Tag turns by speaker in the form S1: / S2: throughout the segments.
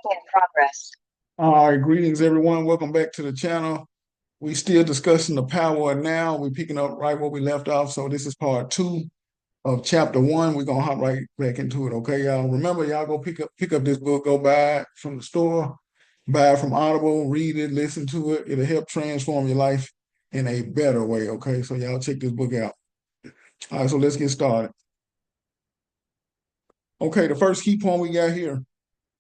S1: In progress. All right, greetings everyone. Welcome back to the channel. We still discussing the power of now. We're picking up right where we left off. So this is part 2 of chapter 1. We're gonna hop right back into it. Okay, y'all. Remember, y'all go pick up this book, go buy it from the store, buy it from Audible, read it, listen to it. It'll help transform your life in a better way. Okay, so y'all check this book out. All right, so let's get started. Okay, the first key point we got here.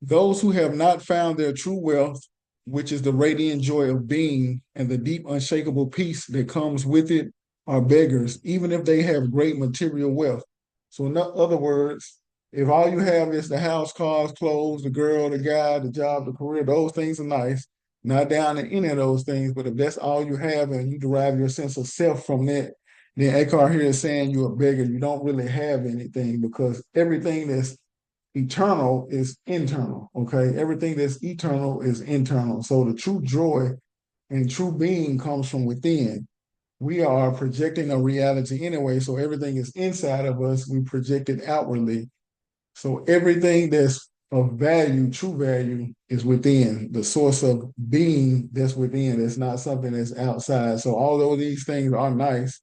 S1: Those who have not found their true wealth, which is the radiant joy of being and the deep, unshakable peace that comes with it, are beggars, even if they have great material wealth. So, in other words, if all you have is the house, cars, clothes, the girl, the guy, the job, the career, those things are nice. Not down to any of those things, but if that's all you have and you derive your sense of self from that, then Eckhart here is saying you're a beggar. You don't really have anything because everything that's eternal is internal. Okay. Everything that's eternal is internal. So the true joy and true being comes from within. We are projecting a reality anyway. So everything is inside of us. We project it outwardly. So everything that's of value, true value, is within. The source of being that's within. It's not something that's outside. So although these things are nice,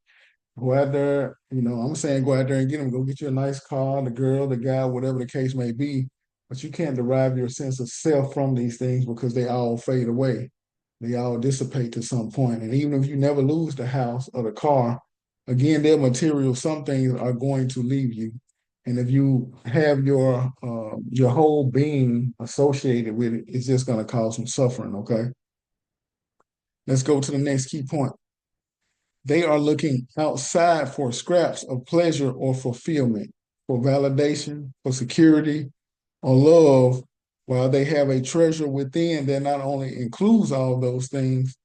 S1: go out there, I'm saying go out there and get them. Go get you a nice car, the girl, the guy, whatever the case may be. But you can't derive your sense of self from these things because they all fade away. They all dissipate to some point. And even if you never lose the house or the car, again, they're material. Some things are going to leave you. And if you have your whole being associated with it, it's just going to cause some suffering. Okay. Let's go to the next key point. They are looking outside for scraps of pleasure or fulfillment, for validation, for security, or love, while they have a treasure within that not only includes all those things,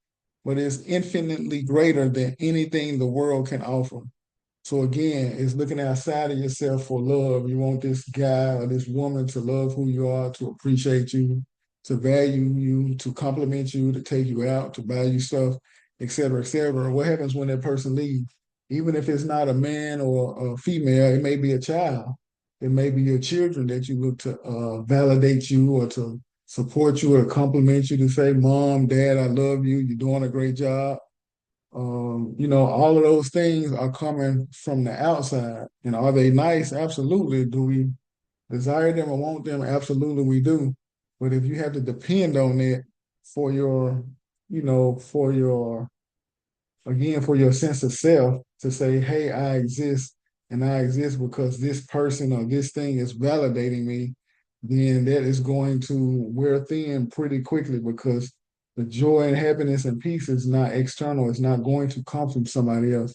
S1: but is infinitely greater than anything the world can offer. So again, it's looking outside of yourself for love. You want this guy or this woman to love who you are, to appreciate you, to value you, to compliment you, to take you out, to buy you stuff, et cetera, et cetera. What happens when that person leaves? Even if it's not a man or a female, it may be a child. It may be your children that you look to validate you or to support you or compliment you, to say, Mom, Dad, I love you. You're doing a great job. All of those things are coming from the outside. And are they nice? Absolutely. Do we desire them or want them? Absolutely, we do. But if you have to depend on it for your, for your, again, for your sense of self to say, hey, I exist and I exist because this person or this thing is validating me, then that is going to wear thin pretty quickly because the joy and happiness and peace is not external. It's not going to come from somebody else.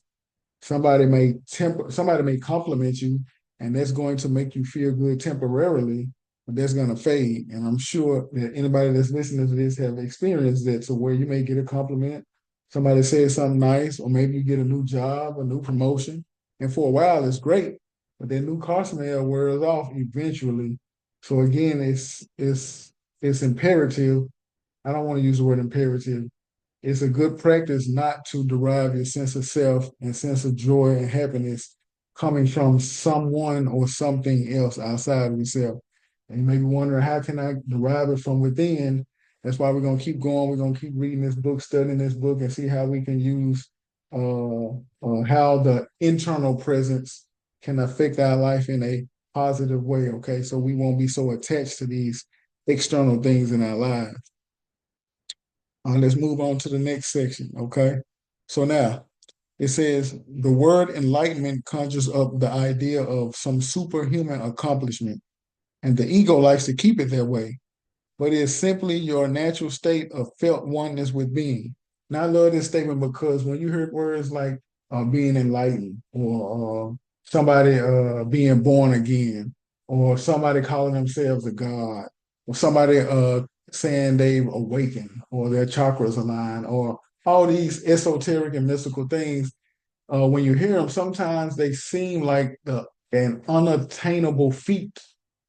S1: Somebody may compliment you, and that's going to make you feel good temporarily, but that's going to fade. And I'm sure that anybody that's listening to this have experienced that. So where you may get a compliment, somebody says something nice, or maybe you get a new job, a new promotion, and for a while it's great, but that new car smell wears off eventually. So again, it's imperative. I don't want to use the word imperative. It's a good practice not to derive your sense of self and sense of joy and happiness coming from someone or something else outside of yourself. And you may be wondering, how can I derive it from within? That's why we're going to keep going. We're going to keep reading this book, studying this book, and see how we can use how the internal presence can affect our life in a positive way. Okay. So we won't be so attached to these external things in our lives. Let's move on to the next section, okay? So now it says the word enlightenment conjures up the idea of some superhuman accomplishment, and the ego likes to keep it that way, but it's simply your natural state of felt oneness with being. Now, I love this statement because when you hear words like being enlightened or somebody being born again or somebody calling themselves a god or somebody saying they've awakened or their chakras align or all these esoteric and mystical things, when you hear them, sometimes they seem like an unattainable feat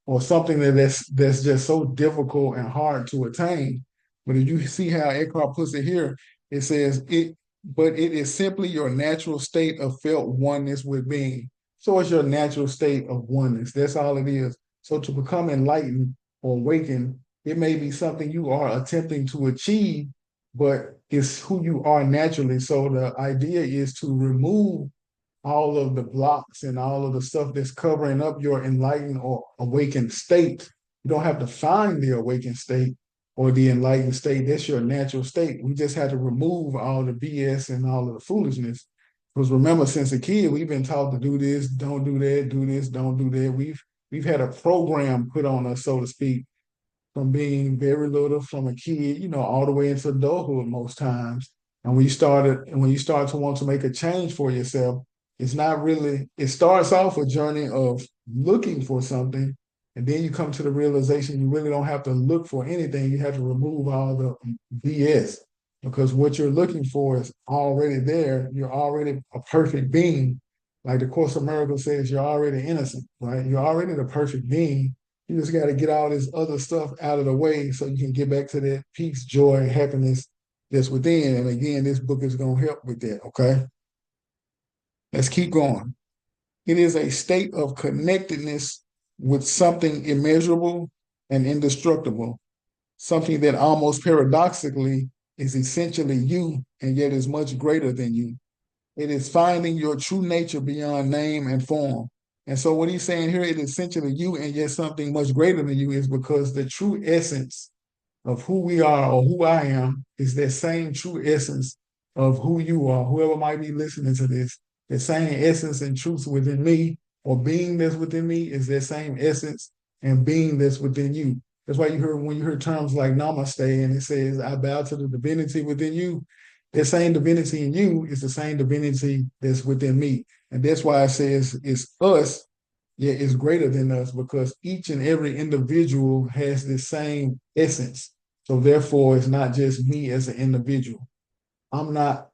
S1: or something that's just so difficult and hard to attain. But if you see how Eckhart puts it here, it says but it is simply your natural state of felt oneness with being. So it's your natural state of oneness. That's all it is. So to become enlightened or awakened It may be something you are attempting to achieve, but it's who you are naturally. So the idea is to remove all of the blocks and all of the stuff that's covering up your enlightened or awakened state. You don't have to find the awakened state or the enlightened state. That's your natural state. We just have to remove all the BS and all of the foolishness. Because remember, since a kid, we've been taught to do this, don't do that, do this, don't do that. We've had a program put on us, so to speak, from being very little, from a kid, all the way into adulthood most times. And when you start to want to make a change for yourself, it's not really, it starts off a journey of looking for something. And then you come to the realization you really don't have to look for anything. You have to remove all the BS because what you're looking for is already there. You're already a perfect being. Like the Course of Miracles says, you're already innocent, right? You're already the perfect being. You just got to get all this other stuff out of the way so you can get back to that peace, joy, happiness that's within. And again, this book is going to help with that. Okay. Let's keep going. It is a state of connectedness with something immeasurable and indestructible, something that almost paradoxically is essentially you and yet is much greater than you. It is finding your true nature beyond name and form. And so what he's saying here, it is essentially you and yet something much greater than you is because the true essence of who we are or who I am is that same true essence of who you are, whoever might be listening to this, the same essence and truth within me or being that's within me is that same essence and being that's within you. That's why when you hear terms like namaste and it says, I bow to the divinity within you, that same divinity in you is the same divinity that's within me. And that's why it says it's us, yet it's greater than us because each and every individual has the same essence. So therefore, it's not just me as an individual. I'm not,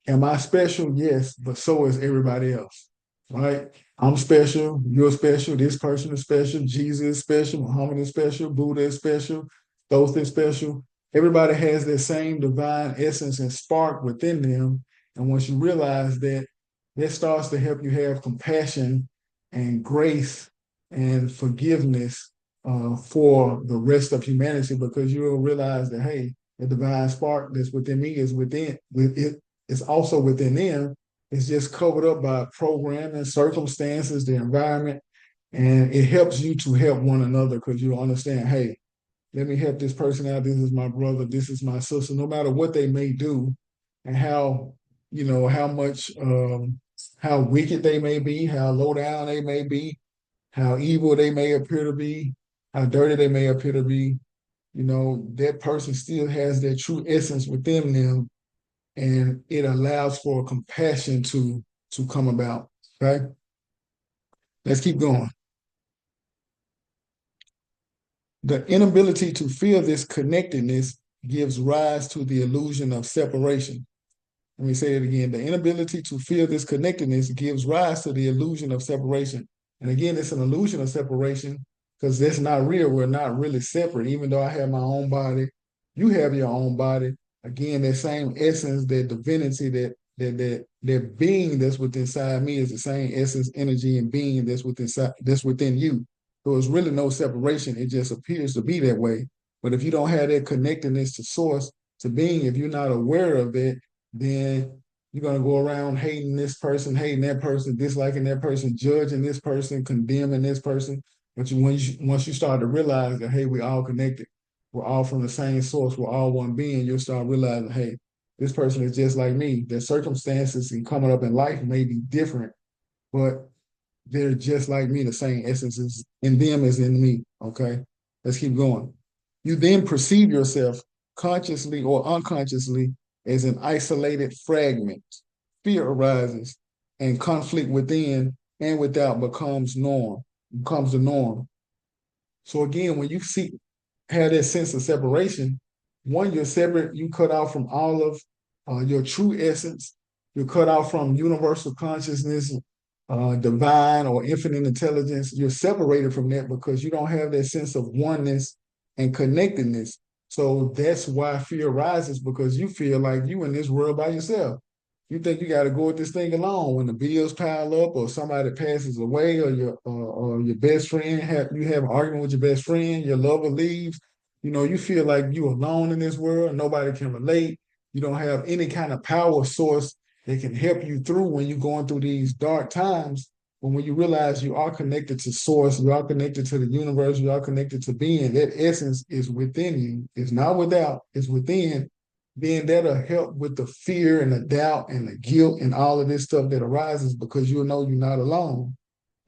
S1: am I special? Yes, but so is everybody else, right? I'm special, you're special, this person is special, Jesus is special, Muhammad is special, Buddha is special, Thoth is special. Everybody has that same divine essence and spark within them. And once you realize that, that starts to help you have compassion and grace and forgiveness for the rest of humanity because you'll realize that, hey, the divine spark that's within me is within it. It's also within them. It's just covered up by programming, circumstances, the environment, and it helps you to help one another because you understand, hey, let me help this person out. This is my brother. This is my sister. No matter what they may do, and how how much how wicked they may be, how low down they may be, how evil they may appear to be, how dirty they may appear to be. That person still has their true essence within them and it allows for compassion to come about. Okay, let's keep going. The inability to feel this connectedness gives rise to the illusion of separation. Let me say it again. The inability to feel this connectedness gives rise to the illusion of separation. And again, it's an illusion of separation because that's not real. We're not really separate. Even though I have my own body, you have your own body. Again, that same essence, that divinity, that being that's within inside me is the same essence, energy, and being that's within you. So it's really no separation. It just appears to be that way. But if you don't have that connectedness to source, to being, if you're not aware of it, then you're gonna go around hating this person, hating that person, disliking that person, judging this person, condemning this person. But once you start to realize that, hey, we all connected, we're all from the same source, we're all one being, you'll start realizing, hey, this person is just like me. Their circumstances and coming up in life may be different, but they're just like me. The same essence is in them as in me. Okay, let's keep going. You then perceive yourself consciously or unconsciously as an isolated fragment. Fear arises and conflict within and without becomes the norm. So again, when you have that sense of separation, one, you're separate, you cut off from all of your true essence, you're cut off from universal consciousness, divine or infinite intelligence. You're separated from that because you don't have that sense of oneness and connectedness. So that's why fear arises because you feel like you in this world by yourself. You think you got to go with this thing alone. When the bills pile up, or somebody passes away, or your best friend you have an argument with your best friend, your lover leaves. You feel like you're alone in this world, nobody can relate. You don't have any kind of power source that can help you through when you're going through these dark times. But when you realize you are connected to source, you are connected to the universe, you are connected to being, that essence is within you. It's not without, it's within. Then that'll help with the fear and the doubt and the guilt and all of this stuff that arises because you'll know you're not alone.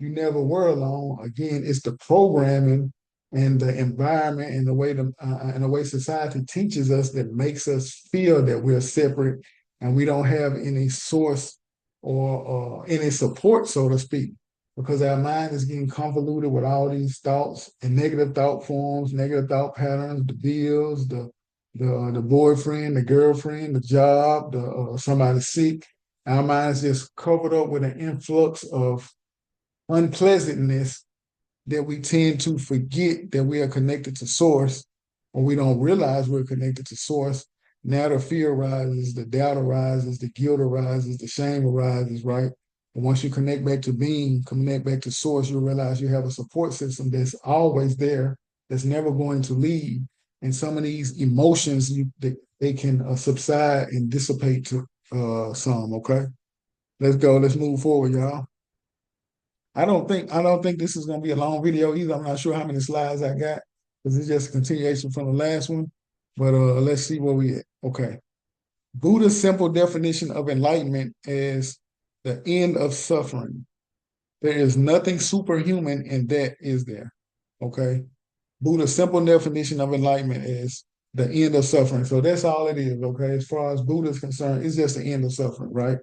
S1: You never were alone. Again, it's the programming and the environment and the way society teaches us that makes us feel that we're separate and we don't have any source or any support, so to speak, because our mind is getting convoluted with all these thoughts and negative thought forms, negative thought patterns, the bills, the boyfriend, the girlfriend, the job, the somebody sick. Our mind is just covered up with an influx of unpleasantness that we tend to forget that we are connected to source, or we don't realize we're connected to source. Now the fear arises, the doubt arises, the guilt arises, the shame arises, right? And once you connect back to being, connect back to source, you realize you have a support system that's always there, that's never going to leave. And some of these emotions, they can subside and dissipate to some, okay? Let's go. Let's move forward, y'all. I don't think this is gonna be a long video either. I'm not sure how many slides I got because it's just a continuation from the last one. But let's see where we at. Okay. Buddha's simple definition of enlightenment is the end of suffering. There is nothing superhuman in that, is there? Okay. Buddha's simple definition of enlightenment is the end of suffering. So that's all it is, okay? As far as Buddha is concerned, it's just the end of suffering, right?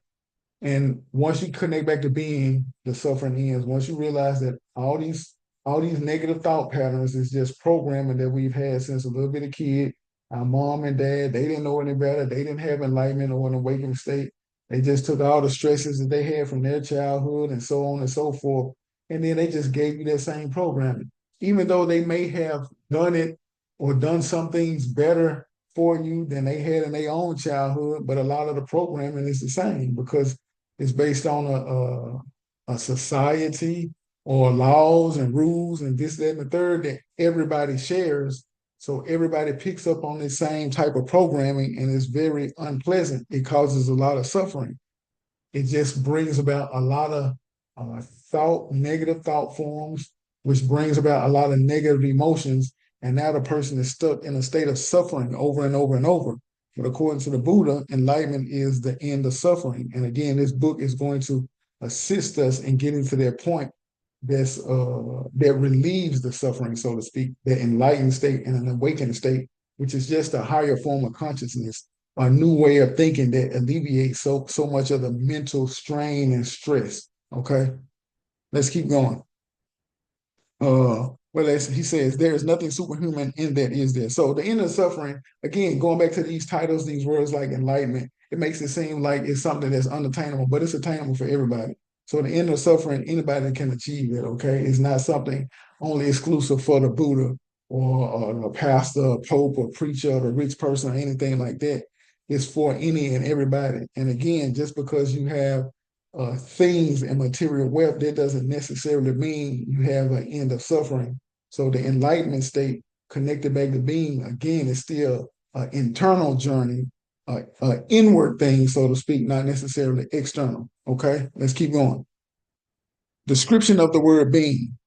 S1: And once you connect back to being, the suffering ends. Once you realize that all these negative thought patterns is just programming that we've had since a little bit of kid. Our mom and dad, they didn't know any better. They didn't have enlightenment or an awakened state. They just took all the stresses that they had from their childhood and so on and so forth. And then they just gave you that same programming. Even though they may have done it or done some things better for you than they had in their own childhood, but a lot of the programming is the same because it's based on a society or laws and rules and this, that, and the third that everybody shares. So everybody picks up on the same type of programming and it's very unpleasant. It causes a lot of suffering. It just brings about a lot of negative thought forms, which brings about a lot of negative emotions. And now the person is stuck in a state of suffering over and over and over. But according to the Buddha, enlightenment is the end of suffering. And again, this book is going to assist us in getting to that point that relieves the suffering, so to speak, that enlightened state and an awakened state, which is just a higher form of consciousness, a new way of thinking that alleviates so much of the mental strain and stress. Okay, let's keep going. Well, as he says, there is nothing superhuman in that, is there? So the end of suffering, again, going back to these titles, these words like enlightenment, it makes it seem like it's something that's unattainable, but it's attainable for everybody. So the end of suffering, anybody can achieve it, okay? It's not something only exclusive for the Buddha or a pastor, a pope, or preacher, or a rich person, or anything like that. It's for any and everybody. And again, just because you have things and material wealth, that doesn't necessarily mean you have an end of suffering. So the enlightenment state connected back to being, again, is still an internal journey, an inward thing, so to speak, not necessarily external. Okay, let's keep going. Description of the word being.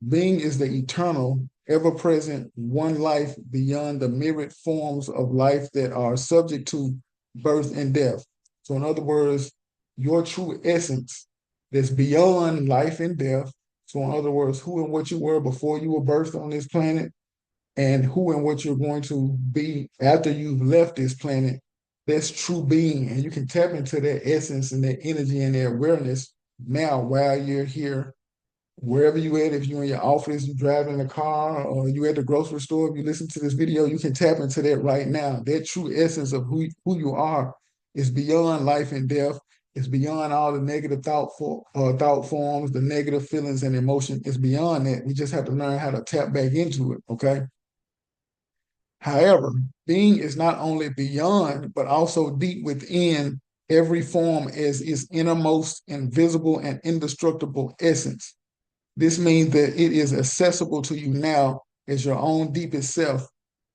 S1: Being is the eternal, ever-present one life beyond the myriad forms of life that are subject to birth and death. So in other words, your true essence that's beyond life and death. So in other words, who and what you were before you were birthed on this planet and who and what you're going to be after you've left this planet, that's true being. And you can tap into that essence and that energy and that awareness now while you're here, wherever you at. If you're in your office, you're driving in a car, or you at the grocery store, if you listen to this video, you can tap into that right now. That true essence of who you are is beyond life and death. It's beyond all the negative thought forms, the negative feelings and emotion. It's beyond that. We just have to learn how to tap back into it, okay? However, being is not only beyond, but also deep within every form as its innermost, invisible, and indestructible essence. This means that it is accessible to you now as your own deepest self.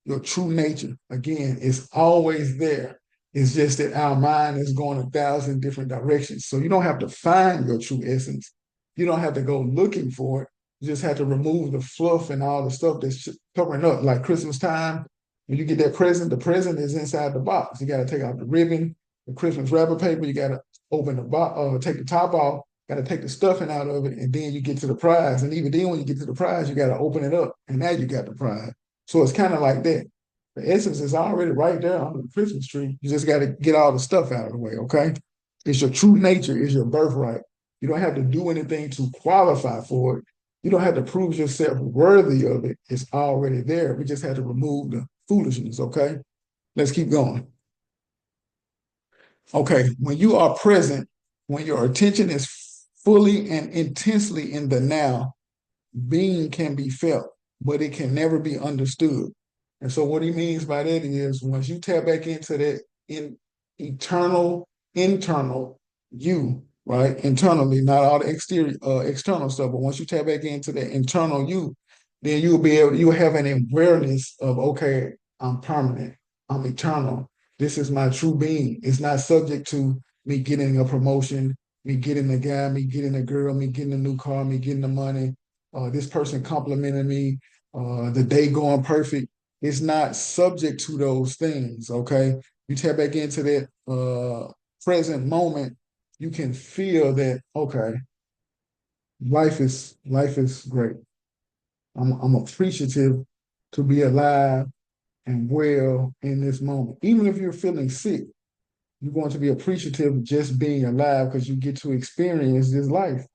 S1: your true nature. Again, it's always there. It's just that our mind is going 1,000 different directions. So you don't have to find your true essence. You don't have to go looking for it. You just have to remove the fluff and all the stuff that's covering up. Like Christmas time, when you get that present, the present is inside the box. You got to take out the ribbon, the Christmas wrapper paper. You got to open the box, take the top off. Got to take the stuffing out of it, and then you get to the prize. And even then, when you get to the prize, you got to open it up, and now you got the prize. So it's kind of like that. The essence is already right there under the Christmas tree. You just got to get all the stuff out of the way, okay? It's your true nature, it's your birthright. You don't have to do anything to qualify for it. You don't have to prove yourself worthy of it. It's already there. We just have to remove the foolishness, okay? Let's keep going. Okay, when you are present, when your attention is fully and intensely in the now, being can be felt, but it can never be understood. And so what he means by that is once you tap back into that eternal, internal you, right? Internally, not all the external stuff, but once you tap back into that internal you, then you'll have an awareness of, okay, I'm permanent, I'm eternal. This is my true being. It's not subject to me getting a promotion, me getting a guy, me getting a girl, me getting a new car, me getting the money, this person complimenting me, the day going perfect. It's not subject to those things, okay? You tap back into that present moment, you can feel that, okay, life is great. I'm appreciative to be alive and well in this moment. Even if you're feeling sick, you're going to be appreciative of just being alive because you get to experience this life.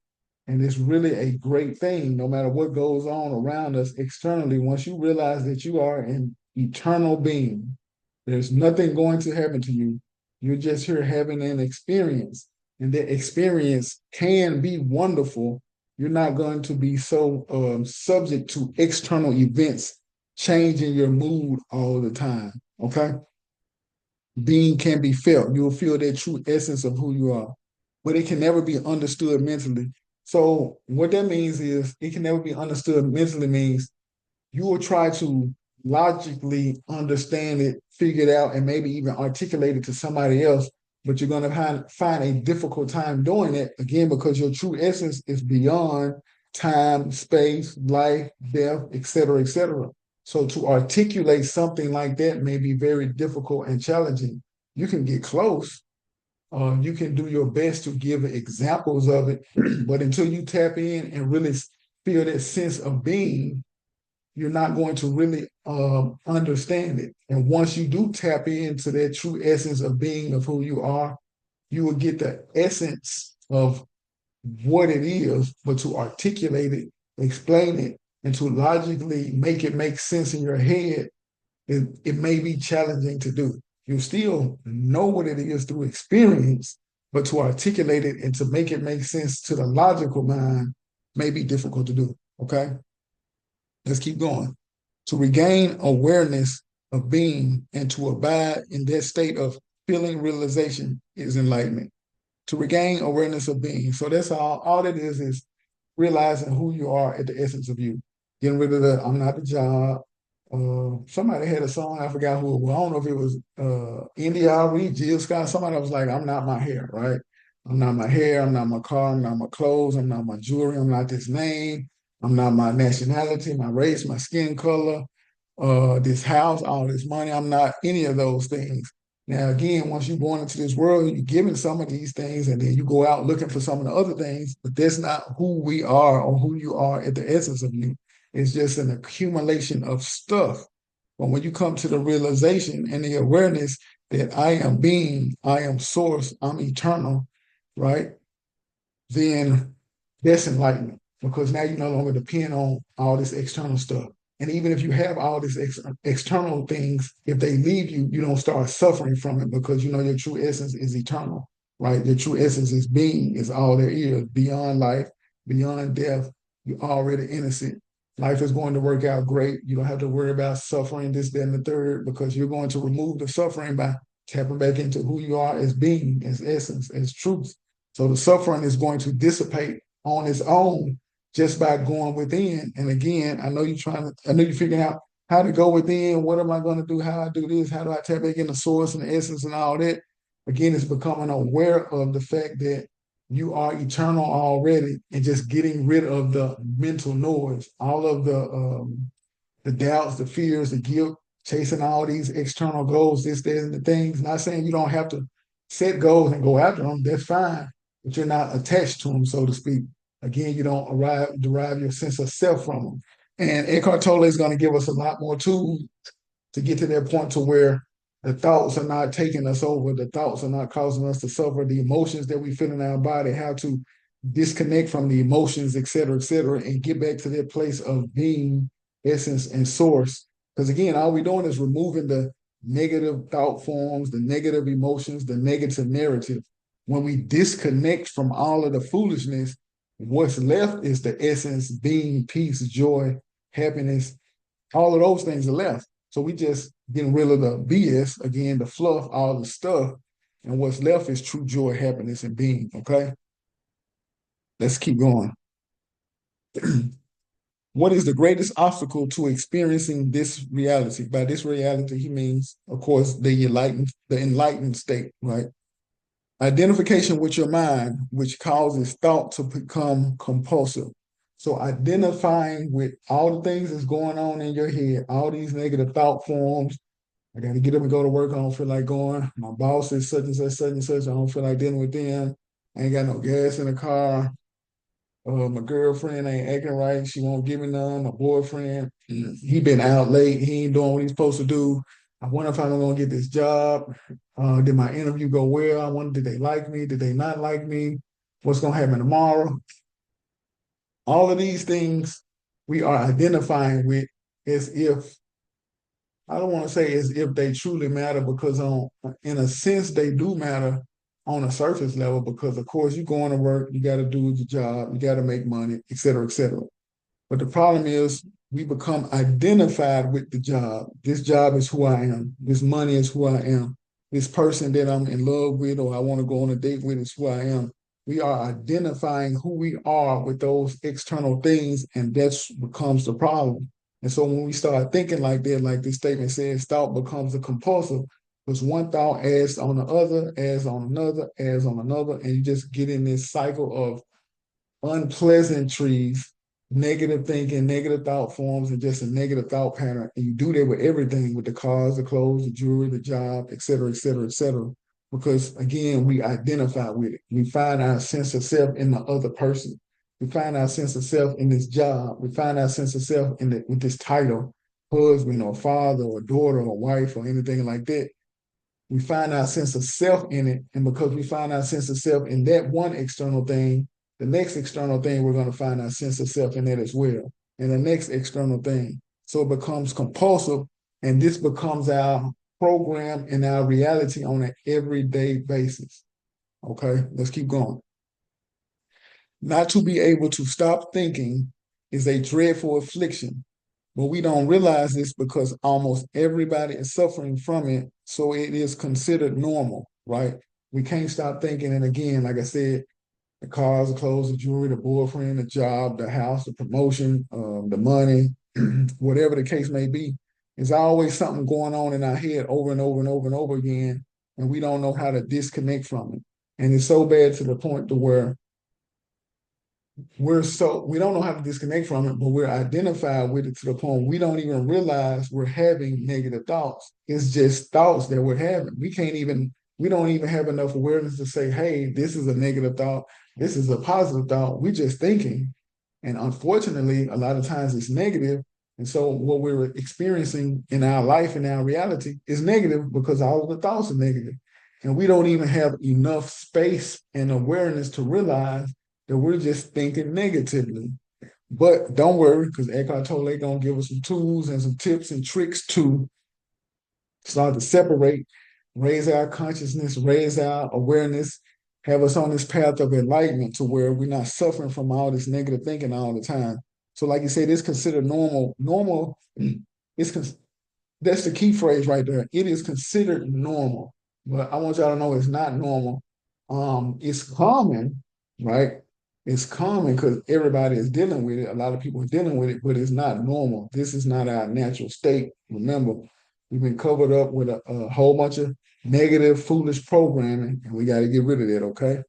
S1: And it's really a great thing, no matter what goes on around us externally. Once you realize that you are an eternal being, there's nothing going to happen to you. You're just here having an experience. And that experience can be wonderful. You're not going to be so subject to external events changing your mood all the time. Okay? Being can be felt. You'll feel that true essence of who you are, but it can never be understood mentally. So what that means is it can never be understood mentally means you will try to logically understand it, figure it out, and maybe even articulate it to somebody else, but you're going to find a difficult time doing it, again, because your true essence is beyond time, space, life, death, et cetera, et cetera. So to articulate something like that may be very difficult and challenging. You can get close. You can do your best to give examples of it, but until you tap in and really feel that sense of being, you're not going to really understand it. And once you do tap into that true essence of being of who you are, you will get the essence of what it is, but to articulate it, explain it, and to logically make it make sense in your head, it may be challenging to do. You still know what it is through experience, but to articulate it and to make it make sense to the logical mind may be difficult to do. Okay? Let's keep going. To regain awareness of being and to abide in that state of feeling realization is enlightenment. To regain awareness of being. So that's all it is realizing who you are at the essence of you. Getting rid of the I'm not the job. Somebody had a song, I forgot who it was. I don't know if it was India Reed, Jill Scott. Somebody was like, I'm not my hair, right? I'm not my hair, I'm not my car, I'm not my clothes, I'm not my jewelry, I'm not this name, I'm not my nationality, my race, my skin color, this house, all this money. I'm not any of those things. Now, again, once you're born into this world, you're given some of these things, and then you go out looking for some of the other things, but that's not who we are or who you are at the essence of you. It's just an accumulation of stuff. But when you come to the realization and the awareness that I am being, I am source, I'm eternal, right? Then that's enlightenment because now you no longer depend on all this external stuff. And even if you have all these external things, if they leave you, you don't start suffering from it because you know your true essence is eternal, right? Your true essence is being, is all there is, beyond life, beyond death. You're already innocent. Life is going to work out great. You don't have to worry about suffering, this, that, and the third, because you're going to remove the suffering by tapping back into who you are as being, as essence, as truth. So the suffering is going to dissipate on its own just by going within. And again, I know you're figuring out how to go within, what am I going to do, how I do this, how do I tap back in the source and the essence and all that. Again, it's becoming aware of the fact that you are eternal already and just getting rid of the mental noise, all of the doubts, the fears, the guilt, chasing all these external goals, this, that, and the things. Not saying you don't have to set goals and go after them. That's fine, but you're not attached to them, so to speak. Again, you don't derive your sense of self from them. And Eckhart Tolle is going to give us a lot more tools to get to that point to where the thoughts are not taking us over, the thoughts are not causing us to suffer, the emotions that we feel in our body, how to disconnect from the emotions, et cetera, and get back to that place of being essence and source. Because again, all we're doing is removing the negative thought forms, the negative emotions, the negative narrative. When we disconnect from all of the foolishness, what's left is the essence, being, peace, joy, happiness. All of those things are left. So we just getting rid of the BS, again, the fluff, all the stuff. And what's left is true joy, happiness, and being. Okay. Let's keep going. What is the greatest obstacle to experiencing this reality? By this reality, he means, of course, the enlightened state, right? Identification with your mind, which causes thought to become compulsive. So identifying with all the things that's going on in your head, all these negative thought forms. I got to get up and go to work. I don't feel like going. My boss is such and such, such and such. I don't feel like dealing with them. I ain't got no gas in the car. My girlfriend ain't acting right. She won't give me none. My boyfriend, he been out late. He ain't doing what he's supposed to do. I wonder if I'm gonna get this job. Did my interview go well? I wonder, did they like me? Did they not like me? What's gonna happen tomorrow? All of these things we are identifying with as if, I don't want to say as if they truly matter, because in a sense they do matter on a surface level, because of course you going to work, you got to do your job, you got to make money, et cetera, et cetera. But the problem is we become identified with the job. This job is who I am. This money is who I am. This person that I'm in love with or I want to go on a date with is who I am. We are identifying who we are with those external things, and that's becomes the problem. And so when we start thinking like that, like this statement says, thought becomes a compulsive, because one thought adds on the other, adds on another, adds on another, and you just get in this cycle of unpleasantries, negative thinking, negative thought forms, and just a negative thought pattern. And you do that with everything, with the cars, the clothes, the jewelry, the job, et cetera, et cetera, et cetera. Because again, we identify with it. We find our sense of self in the other person. We find our sense of self in this job. We find our sense of self with this title, husband or father or daughter or wife or anything like that. We find our sense of self in it. And because we find our sense of self in that one external thing, the next external thing, we're going to find our sense of self in that as well. And the next external thing. So it becomes compulsive, and this becomes our program and our reality on an everyday basis. Okay, let's keep going. Not to be able to stop thinking is a dreadful affliction, but we don't realize this because almost everybody is suffering from it. So it is considered normal, right? We can't stop thinking. And again, like I said, the cars, the clothes, the jewelry, the boyfriend, the job, the house, the promotion, the money, whatever the case may be. There's always something going on in our head over and over and over and over again, and we don't know how to disconnect from it. And it's so bad to the point to where we don't know how to disconnect from it, but we're identified with it to the point we don't even realize we're having negative thoughts. It's just thoughts that we're having. We don't even have enough awareness to say, hey, this is a negative thought, this is a positive thought. We're just thinking. And unfortunately, a lot of times it's negative. And so what we're experiencing in our life, in our reality, is negative because all of the thoughts are negative. And we don't even have enough space and awareness to realize that we're just thinking negatively. But don't worry, because Eckhart Tolle gonna give us some tools and some tips and tricks to start to separate, raise our consciousness, raise our awareness, have us on this path of enlightenment to where we're not suffering from all this negative thinking all the time. So, like you said, it's considered normal. Normal is that's the key phrase right there. It is considered normal, but I want y'all to know it's not normal. It's common, right? It's common because everybody is dealing with it. A lot of people are dealing with it, but it's not normal. This is not our natural state. Remember, we've been covered up with a whole bunch of negative, foolish programming, and we got to get rid of that, okay?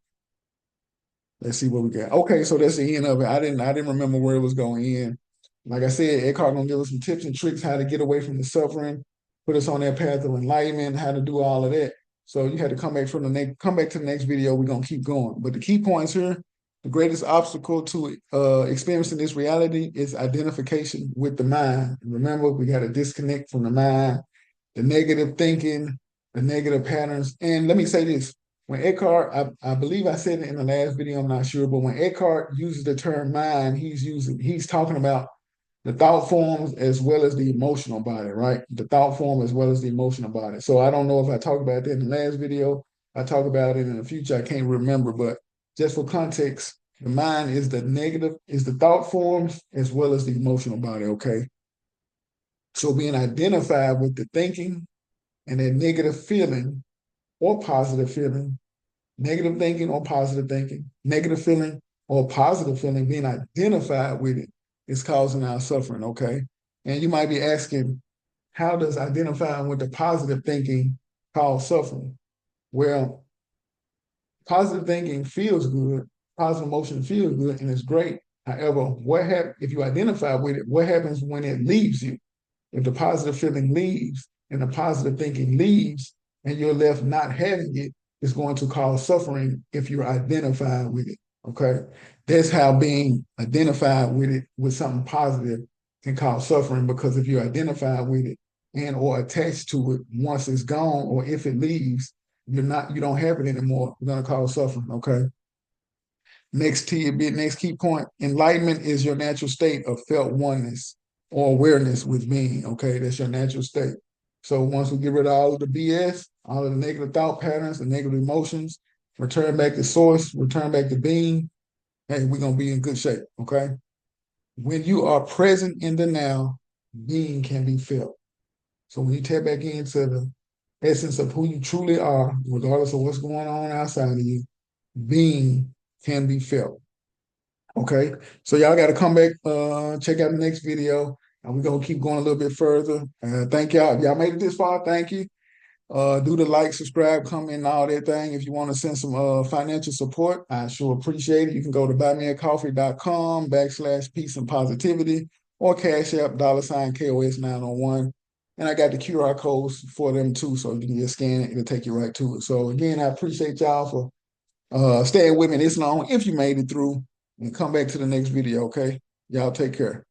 S1: Let's see what we got. Okay, so that's the end of it. I didn't remember where it was going in. Like I said, Eckhart gonna give us some tips and tricks how to get away from the suffering, put us on that path of enlightenment, how to do all of that. So you had to come back to the next video. We're gonna keep going. But the key points here, the greatest obstacle to experiencing this reality is identification with the mind. Remember, we got to disconnect from the mind, the negative thinking, the negative patterns. And let me say this, when Eckhart, I believe I said it in the last video, I'm not sure, but when Eckhart uses the term mind, he's talking about the thought forms as well as the emotional body, right? The thought form as well as the emotional body. So I don't know if I talked about that in the last video. I talk about it in the future. I can't remember, but just for context, the mind is the thought forms as well as the emotional body, okay? So being identified with the thinking and that negative feeling or positive feeling, negative thinking or positive thinking, negative feeling or positive feeling, being identified with it is causing our suffering, okay? And you might be asking, how does identifying with the positive thinking cause suffering? Well, positive thinking feels good, positive emotion feels good, and it's great. However, if you identify with it, what happens when it leaves you? If the positive feeling leaves and the positive thinking leaves and you're left not having it, it's going to cause suffering if you're identified with it. Okay. That's how being identified with it with something positive can cause suffering, because if you're identified with it and or attached to it, once it's gone or if it leaves, you don't have it anymore. You're gonna cause suffering. Okay. Next key point, enlightenment is your natural state of felt oneness or awareness with being. Okay, that's your natural state. So once we get rid of all of the BS, all of the negative thought patterns, the negative emotions, return back to source, return back to being, hey, we're gonna be in good shape. Okay. When you are present in the now, being can be felt. So when you tap back into the essence of who you truly are, regardless of what's going on outside of you, being can be felt. Okay, so y'all got to come back, check out the next video, and we're gonna keep going a little bit further. Thank y'all. If y'all made it this far, thank you. Do the like, subscribe, comment, and all that thing. If you want to send some financial support, I sure appreciate it. You can go to buymeacoffee.com/peace and positivity, or Cash App $KOS901. And I got the QR codes for them too, so you can just scan it, it'll take you right to it. So again, I appreciate y'all for staying with me this long if you made it through, and come back to the next video, okay? Y'all take care.